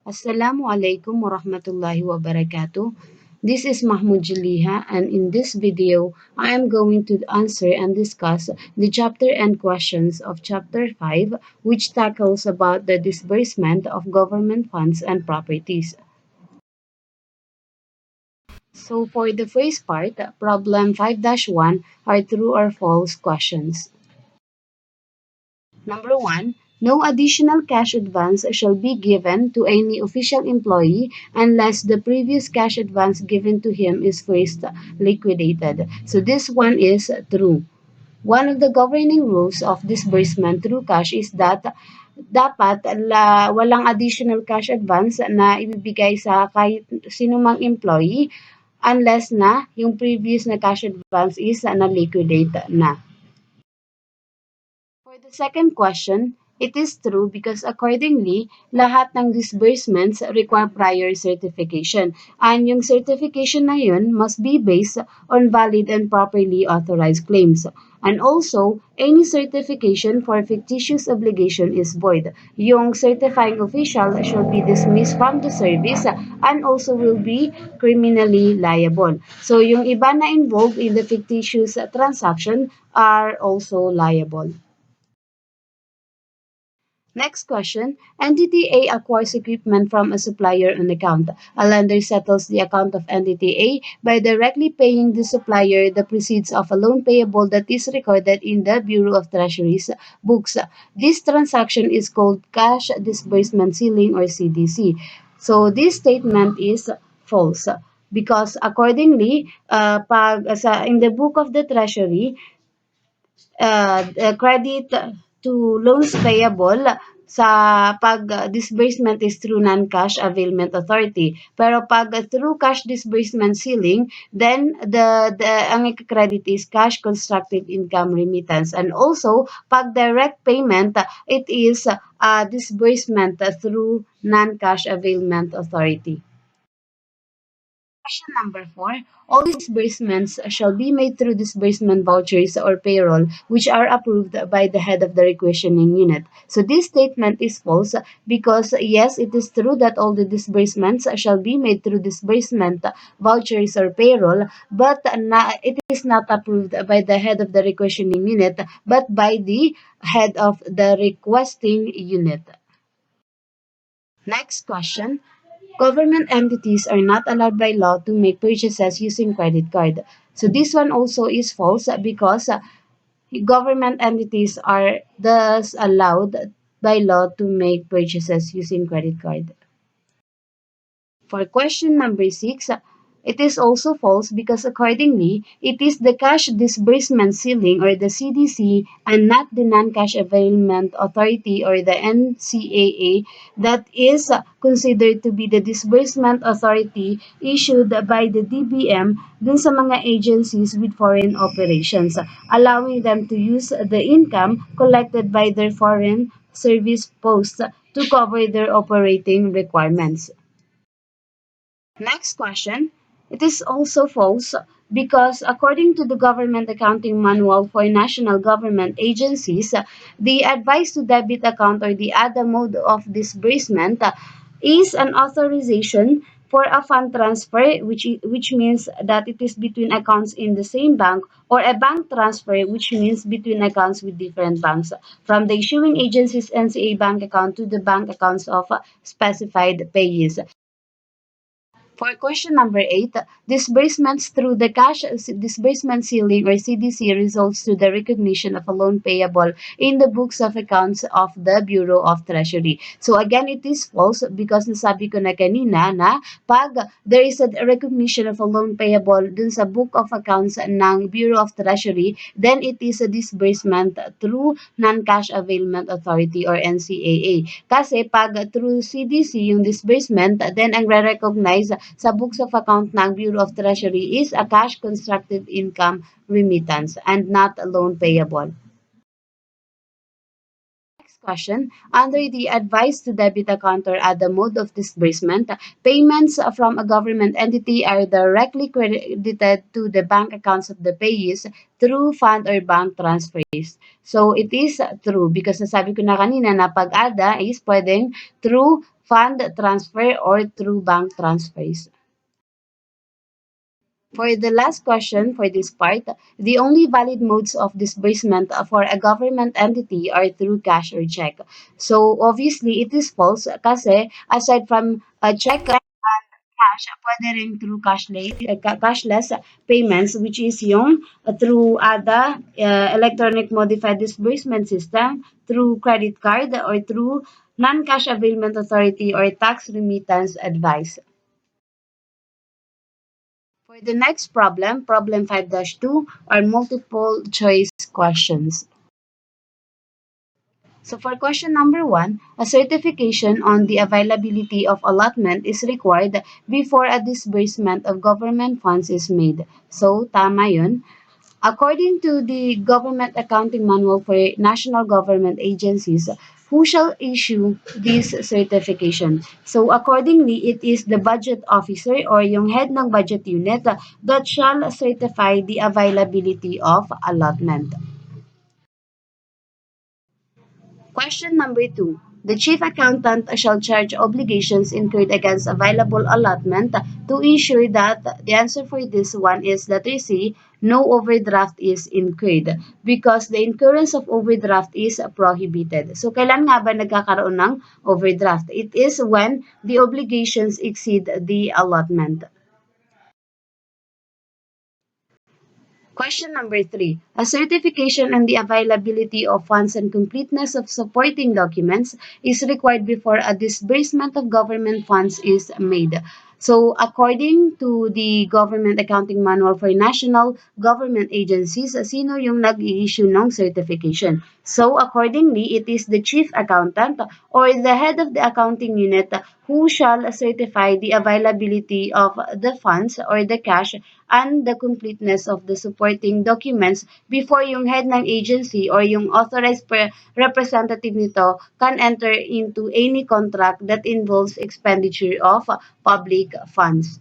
Assalamu alaikum warahmatullahi wabarakatuh. This is Mahmod Jalieha, and in this video, I am going to answer and discuss the chapter and questions of chapter 5, which tackles about the disbursement of government funds and properties. So for the first part, problem 5-1 are true or false questions. Number one, no additional cash advance shall be given to any official employee unless the previous cash advance given to him is first liquidated. So this one is true. One of the governing rules of disbursement through cash is that dapat walang additional cash advance na ibibigay sa kahit sinumang employee unless na yung previous na cash advance is na-liquidate na. For the second question, it is true because accordingly, lahat ng disbursements require prior certification. And yung certification na yun must be based on valid and properly authorized claims. And also, any certification for fictitious obligation is void. Yung certifying official shall be dismissed from the service and also will be criminally liable. So, yung iba na involved in the fictitious transaction are also liable. Next question. Entity A acquires equipment from a supplier on account. A lender settles the account of Entity A by directly paying the supplier the proceeds of a loan payable that is recorded in the Bureau of Treasury's books. This transaction is called cash disbursement ceiling or CDC. So this statement is false because accordingly, in the book of the Treasury, credit to loans payable sa pag disbursement is through non-cash availment authority. Pero pag through cash disbursement ceiling, then the ang credit is cash constructive income remittance. And also, pag direct payment, it is disbursement through non-cash availment authority. Question number 4. All disbursements shall be made through disbursement vouchers or payroll, which are approved by the head of the requisitioning unit. So this statement is false because yes, it is true that all the disbursements shall be made through disbursement vouchers or payroll, but it is not approved by the head of the requisitioning unit, but by the head of the requesting unit. Next question. Government entities are not allowed by law to make purchases using credit card. So this one also is false because government entities are thus allowed by law to make purchases using credit card. For question number 6, it is also false because accordingly, it is the cash disbursement ceiling or the CDC and not the non-cash availment authority or the NCAA that is considered to be the disbursement authority issued by the DBM dun sa mga agencies with foreign operations, allowing them to use the income collected by their foreign service posts to cover their operating requirements. Next question. It is also false because according to the Government Accounting Manual for National Government Agencies, the advice to debit account or the other mode of disbursement is an authorization for a fund transfer, which means that it is between accounts in the same bank, or a bank transfer, which means between accounts with different banks, from the issuing agency's NCA bank account to the bank accounts of specified payees. For question number 8, disbursements through the cash disbursement ceiling or CDC results to the recognition of a loan payable in the books of accounts of the Bureau of Treasury. So again, it is false because nasabi ko na kanina na pag there is a recognition of a loan payable dun sa book of accounts ng Bureau of Treasury, then it is a disbursement through non-cash availment authority or NCAA. Kasi pag through CDC yung disbursement, then ang re-recognize sa books of account ng Bureau of Treasury is a cash constructive income remittance and not a loan payable. Next question. Under the advice to debit account or other mode of disbursement, payments from a government entity are directly credited to the bank accounts of the payees through fund or bank transfers. So it is true because nasabi ko na kanina na pag-ADA is pwedeng through fund transfer, or through bank transfers. For the last question for this part, the only valid modes of disbursement for a government entity are through cash or check. So obviously it is false kasi aside from a check and cash, pwede rin through cashless payments, which is yung through ADA, electronic modified disbursement system, through credit card, or through non-cash availment authority or tax remittance advice. For the next problem, problem 5-2, are multiple choice questions. So for question number 1, a certification on the availability of allotment is required before a disbursement of government funds is made. So tama yun. According to the Government Accounting Manual for National Government Agencies, who shall issue this certification? So accordingly, it is the budget officer or yung head ng budget unit that shall certify the availability of allotment. Question number 2. The chief accountant shall charge obligations incurred against available allotment to ensure that the answer for this one is letter C, no overdraft is incurred because the incurrence of overdraft is prohibited. So, kailan nga ba nagkakaroon ng overdraft? It is when the obligations exceed the allotment. Question number 3. A certification on the availability of funds and completeness of supporting documents is required before a disbursement of government funds is made. So, according to the Government Accounting Manual for National Government Agencies, sino yung nag-i-issue ng certification? So, accordingly, it is the chief accountant or the head of the accounting unit who shall certify the availability of the funds or the cash and the completeness of the supporting documents before yung head ng agency or yung authorized representative nito can enter into any contract that involves expenditure of public funds.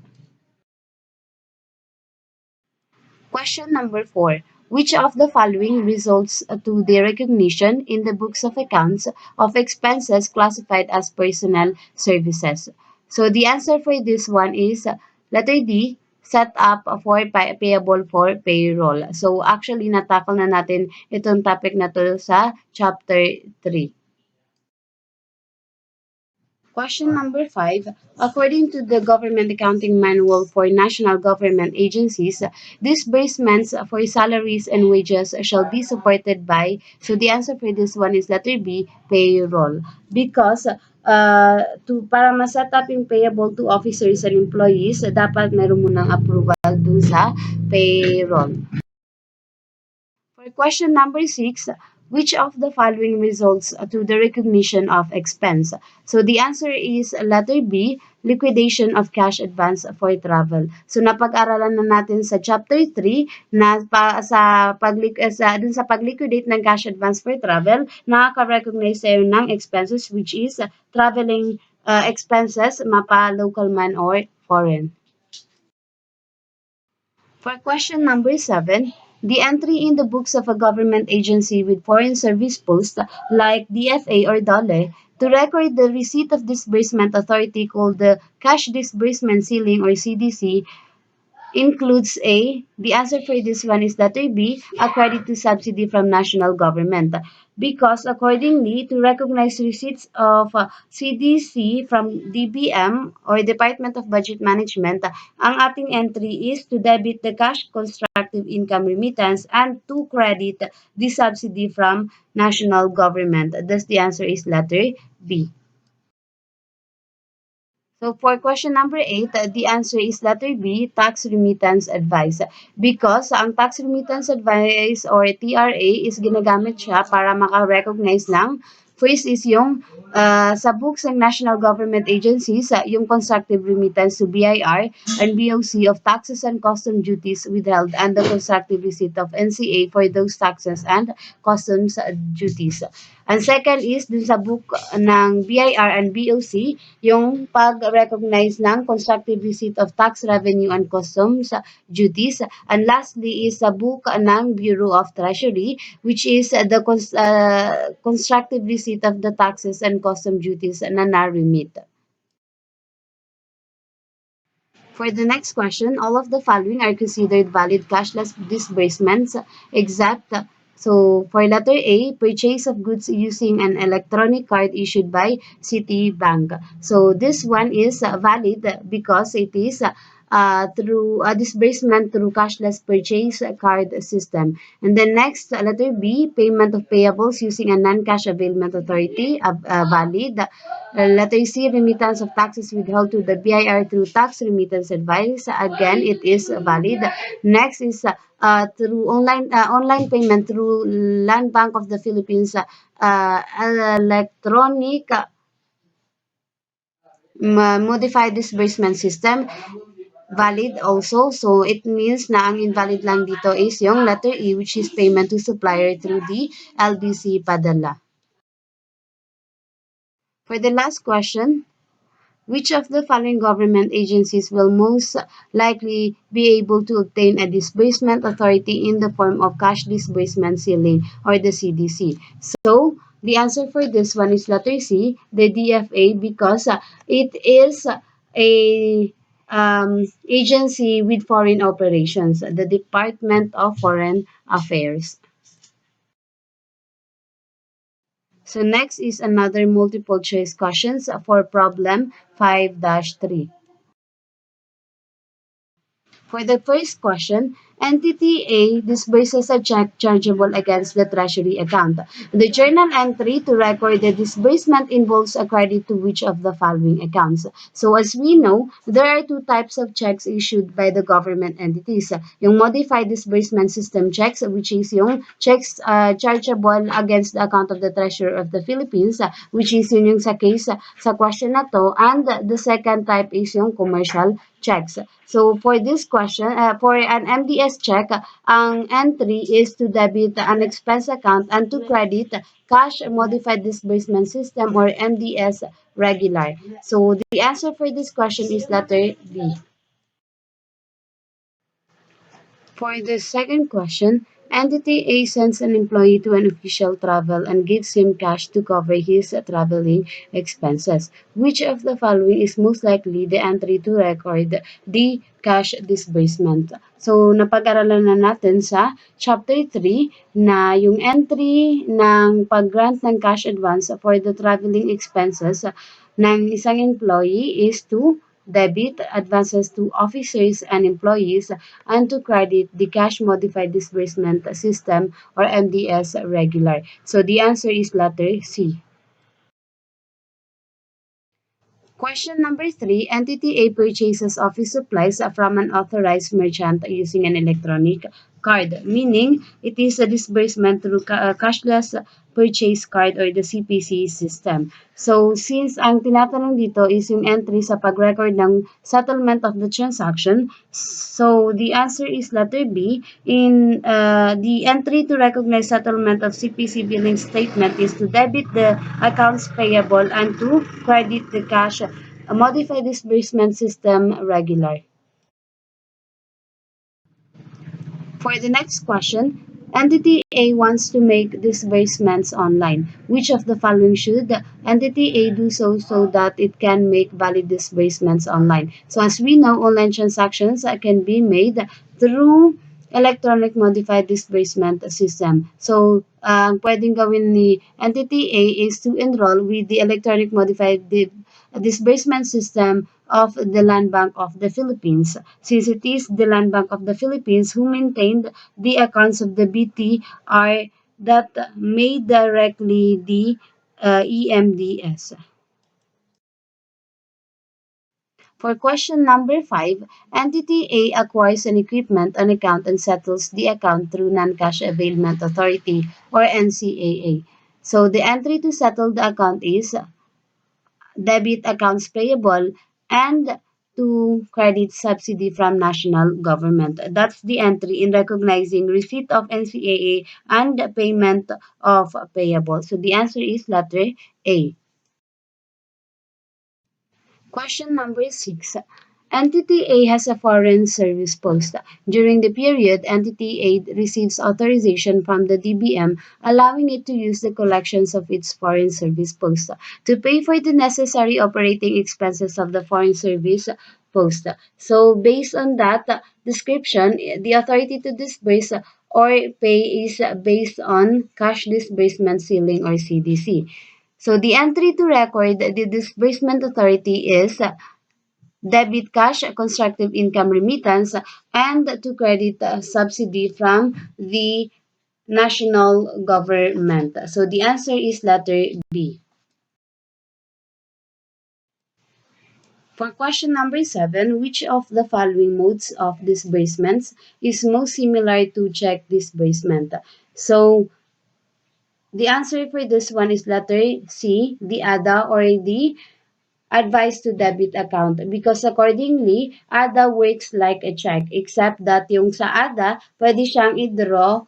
Question number 4. Which of the following results to the recognition in the books of accounts of expenses classified as personnel services? So the answer for this one is letter D, set up for payable for payroll. So actually natakal na natin itong topic na to sa chapter 3. Question number 5. According to the Government Accounting Manual for National Government Agencies, disbursements for salaries and wages shall be supported by, so the answer for this one is letter B, payroll. Because para ma-set up yung payable to officers and employees, dapat meron munang approval dun sa payroll. For question number 6, which of the following results to the recognition of expense? So the answer is letter B, liquidation of cash advance for travel. So napag-aralan na natin sa chapter 3 na dun sa pag-liquidate ng cash advance for travel, nakaka-recognize tayo ng expenses which is traveling expenses, mapa local man or foreign. For question number 7, the entry in the books of a government agency with foreign service post like DFA or DOLE to record the receipt of disbursement authority called the Cash Disbursement Ceiling or CDC includes A. The answer for this one is letter B, a credit to subsidy from national government. Because accordingly, to recognize receipts of CDC from DBM or Department of Budget Management, ang ating entry is to debit the cash constructive income remittance and to credit the subsidy from national government. Thus, the answer is letter B. So for question number 8, the answer is letter B, tax remittance advice. Because ang tax remittance advice or TRA is ginagamit siya para maka-recognize ng first is yung sa books ng national government agencies, yung constructive remittance to BIR and BOC of taxes and custom duties withheld and the constructive receipt of NCA for those taxes and customs duties. And second is dun sa book ng BIR and BOC, yung pag-recognize ng constructive receipt of tax revenue and customs duties. And lastly is sa book ng Bureau of Treasury, which is the constructive receipt of the taxes and custom duties na na-remit. For the next question, all of the following are considered valid cashless disbursements except for letter A, purchase of goods using an electronic card issued by Citibank. So this one is valid because it is through a disbursement through cashless purchase card system. And then next, letter B, payment of payables using a non-cash availment authority, valid. Letter C, remittance of taxes withheld to the BIR through tax remittance advice. Again, it is valid. Next is through online payment through Land Bank of the Philippines electronic modified disbursement system, valid also. So it means na ang invalid lang dito is yung letter E, which is payment to supplier through the LBC Padala. For the last question, which of the following government agencies will most likely be able to obtain a disbursement authority in the form of cash disbursement ceiling or the CDC? So, the answer for this one is letter C, the DFA, because it is a agency with foreign operations, the Department of Foreign Affairs. So next is another multiple choice questions for problem 5-3. For the first question, Entity A disburses a check chargeable against the treasury account. The journal entry to record the disbursement involves a credit to which of the following accounts. So as we know, there are two types of checks issued by the government entities. Yung modified disbursement system checks, which is yung checks chargeable against the account of the treasurer of the Philippines, which is yun yung sa case sa question na to. And the second type is yung commercial checks. So for this question, for an MDS check, ang entry is to debit an expense account and to credit cash modified disbursement system or MDS regular. So the answer for this question is letter B. For the second question, Entity A sends an employee to an official travel and gives him cash to cover his traveling expenses. Which of the following is most likely the entry to record the cash disbursement? So, napag-aralan na natin sa Chapter 3 na yung entry ng pag-grant ng cash advance for the traveling expenses ng isang employee is to debit advances to officers and employees and to credit the cash modified disbursement system or MDS regular. So the answer is letter C. Question number 3, Entity A purchases office supplies from an authorized merchant using an electronic card, meaning it is a disbursement through cashless purchase card or the CPC system. So, since ang tinatanong dito is yung entry sa pag-record ng settlement of the transaction, so the answer is letter B. In the entry to recognize settlement of CPC billing statement is to debit the accounts payable and to credit the cash modified disbursement system regular. For the next question, Entity A wants to make disbursements online. Which of the following should Entity A do so that it can make valid disbursements online? So as we know, online transactions can be made through electronic modified disbursement system. So, pwedeng gawin ni Entity A is to enroll with the electronic modified disbursement system of the Land Bank of the Philippines, since it is the Land Bank of the Philippines who maintained the accounts of the BTR that made directly the EMDS. For question number 5, Entity A acquires an equipment on account and settles the account through Non-Cash Availment Authority or NCAA. So the entry to settle the account is debit accounts payable and to credit subsidy from national government. That's the entry in recognizing receipt of NCAA and payment of payable. So the answer is letter A. Question number 6. Entity A has a foreign service post. During the period, Entity A receives authorization from the DBM, allowing it to use the collections of its foreign service post to pay for the necessary operating expenses of the foreign service post. So, based on that description, the authority to disburse or pay is based on cash disbursement ceiling or CDC. So, the entry to record the disbursement authority is debit cash, constructive income remittance, and to credit subsidy from the national government. So the answer is letter B. For question number 7, which of the following modes of disbursements is most similar to check disbursement? So the answer for this one is letter C, the ADA or the advice to debit account because accordingly, ADA works like a check except that yung sa ADA, pwede siyang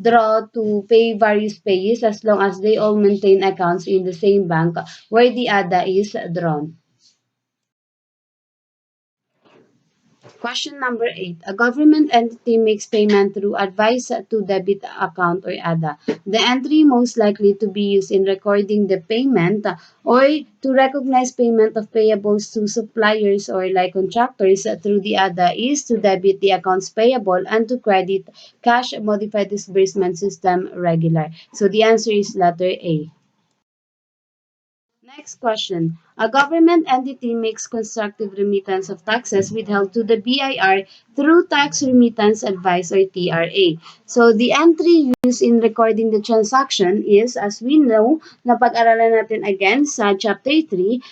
draw to pay various payees as long as they all maintain accounts in the same bank where the ADA is drawn. Question number 8. A government entity makes payment through advice to debit account or ADA. The entry most likely to be used in recording the payment or to recognize payment of payables to suppliers or like contractors through the ADA is to debit the accounts payable and to credit cash modified disbursement system regular. So the answer is letter A. Next question. A government entity makes constructive remittance of taxes withheld to the BIR through Tax Remittance Advice or TRA. So the entry used in recording the transaction is, as we know, napag-aralan natin again sa Chapter 3,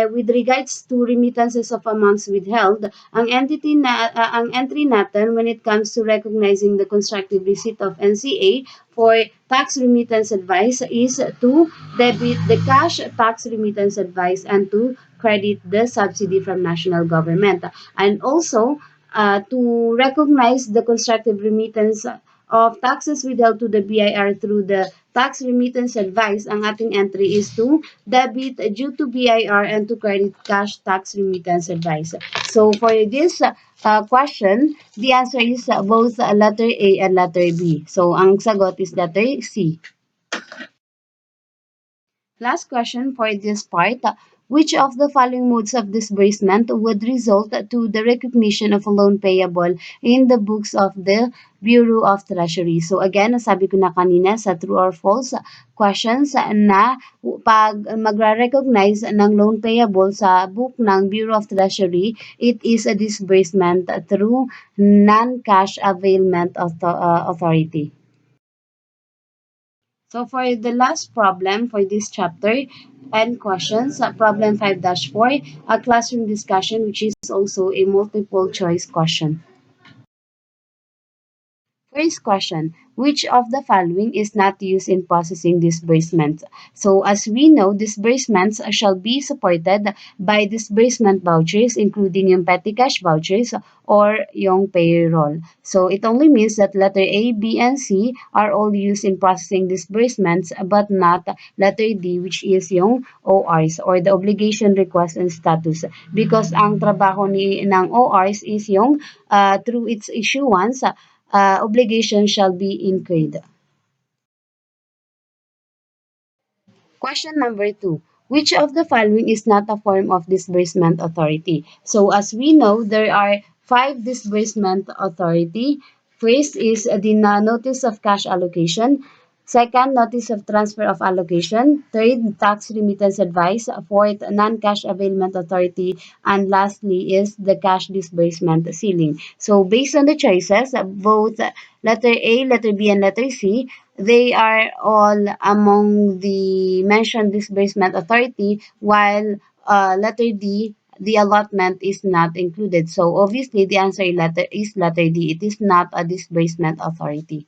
with regards to remittances of amounts withheld, ang entry natin when it comes to recognizing the constructive receipt of NCA for tax remittance advice is to debit the cash tax remittance advice and to credit the subsidy from national government. And also, to recognize the constructive remittance of taxes withheld to the BIR through the tax remittance advice, ang ating entry is to debit due to BIR and to credit cash tax remittance advice. So for this question, the answer is both letter A and letter B. So ang sagot is letter C. Last question for this part. Which of the following modes of disbursement would result to the recognition of a loan payable in the books of the Bureau of Treasury? So again, nasabi ko na kanina sa true or false questions na pag magra-recognize ng loan payable sa book ng Bureau of Treasury, it is a disbursement through non-cash availment authority. So for the last problem for this chapter and questions, problem 5-4, a classroom discussion which is also a multiple choice question. First question, which of the following is not used in processing disbursements? So as we know, disbursements shall be supported by disbursement vouchers including yung petty cash vouchers or yung payroll. So it only means that letter A, B, and C are all used in processing disbursements but not letter D which is yung ORs or the obligation request and status because ang trabaho ng ORs is yung through its issuance obligation shall be incurred. Question number 2. Which of the following is not a form of disbursement authority? So as we know, there are 5 disbursement authority. First is the notice of cash allocation. Second, notice of transfer of allocation. Third, tax remittance advice. Fourth, non-cash availment authority. And lastly is the cash disbursement ceiling. So based on the choices, both letter A, letter B, and letter C, they are all among the mentioned disbursement authority while letter D, the allotment is not included. So obviously the answer is letter D. It is not a disbursement authority.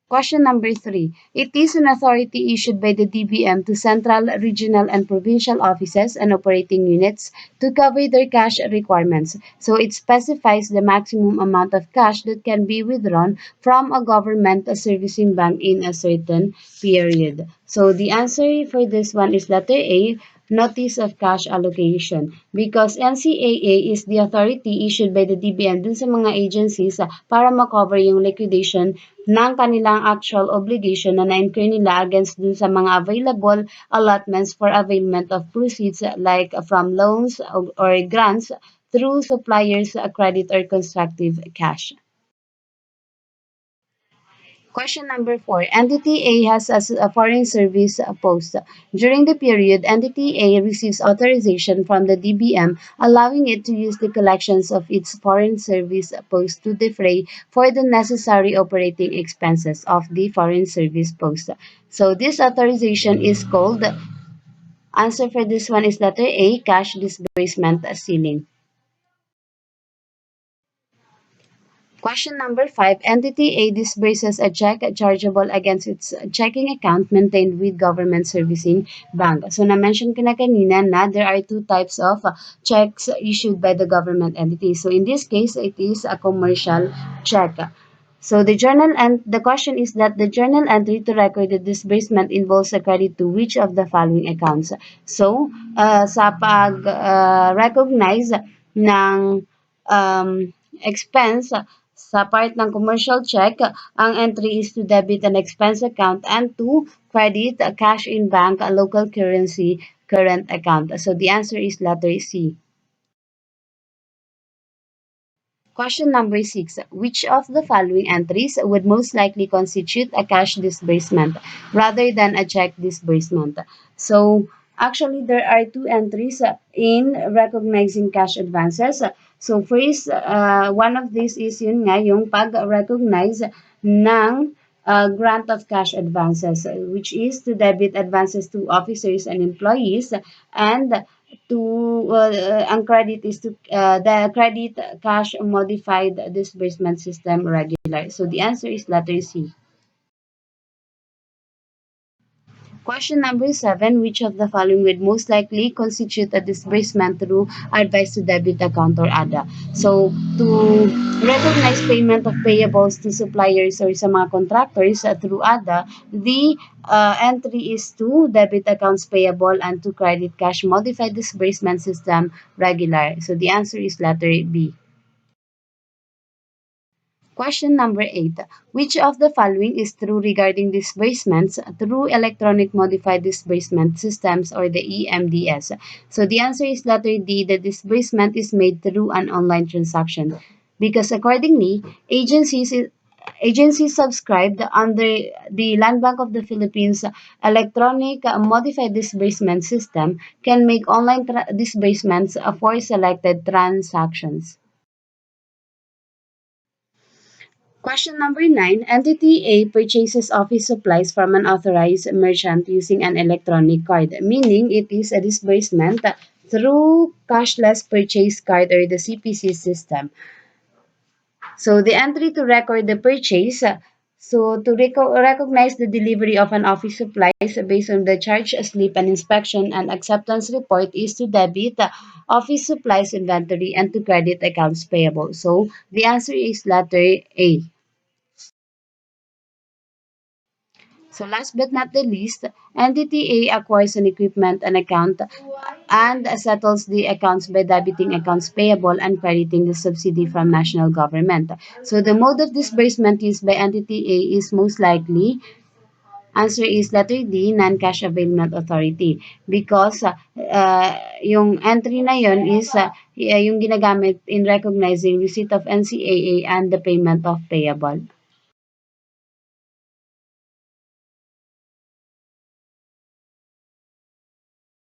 Question number 3. It is an authority issued by the DBM to central, regional, and provincial offices and operating units to cover their cash requirements. So it specifies the maximum amount of cash that can be withdrawn from a government servicing bank in a certain period. So the answer for this one is letter A, notice of cash allocation because NCAA is the authority issued by the DBM dun sa mga agencies para makover yung liquidation ng kanilang actual obligation na na-incur nila against dun sa mga available allotments for availment of proceeds like from loans or grants through suppliers' credit or constructive cash. Question number 4. Entity A has a foreign service post. During the period, Entity A receives authorization from the DBM, allowing it to use the collections of its foreign service post to defray for the necessary operating expenses of the foreign service post. So this authorization is called, answer for this one is letter A, cash disbursement ceiling. Question number 5. Entity A disburses a check chargeable against its checking account maintained with government servicing bank. So na-mention ko na kanina na there are two types of checks issued by the government entity. So in this case, it is a commercial check. So the question is that the journal entry to record the disbursement involves a credit to which of the following accounts. So sa pag recognize ng expense sa part ng commercial check, ang entry is to debit an expense account and to credit a cash in bank, a local currency current account. So the answer is letter C. Question number 6. Which of the following entries would most likely constitute a cash disbursement rather than a check disbursement? So, actually, there are two entries in recognizing cash advances. So, first, one of these is yun nga, yung pag-recognize ng grant of cash advances, which is to debit advances to officers and employees and to ang credit is to the credit cash modified disbursement system regular. So the answer is letter C. Question number 7. Which of the following would most likely constitute a disbursement through advice to debit account or ADA? So, to recognize payment of payables to suppliers or sa mga contractors through ADA, the entry is to debit accounts payable and to credit cash modified disbursement system regular. So, the answer is letter B. Question number 8. Which of the following is true regarding disbursements through electronic modified disbursement systems or the EMDS? So the answer is letter D. The disbursement is made through an online transaction because accordingly, agencies subscribed under the Land Bank of the Philippines electronic modified disbursement system can make online disbursements for selected transactions. Question number 9. Entity A purchases office supplies from an authorized merchant using an electronic card, meaning it is a disbursement through cashless purchase card or the CPC system. So the entry to record the purchase, so to recognize the delivery of an office supplies based on the charge slip and inspection and acceptance report is to debit office supplies inventory and to credit accounts payable. So the answer is letter A. So last but not the least, Entity A acquires an equipment and account and settles the accounts by debiting accounts payable and crediting the subsidy from national government. So the mode of disbursement used by Entity A is most likely, answer is letter D, non-cash availment authority. Because yung entry na yun is yung ginagamit in recognizing receipt of NCAA and the payment of payable.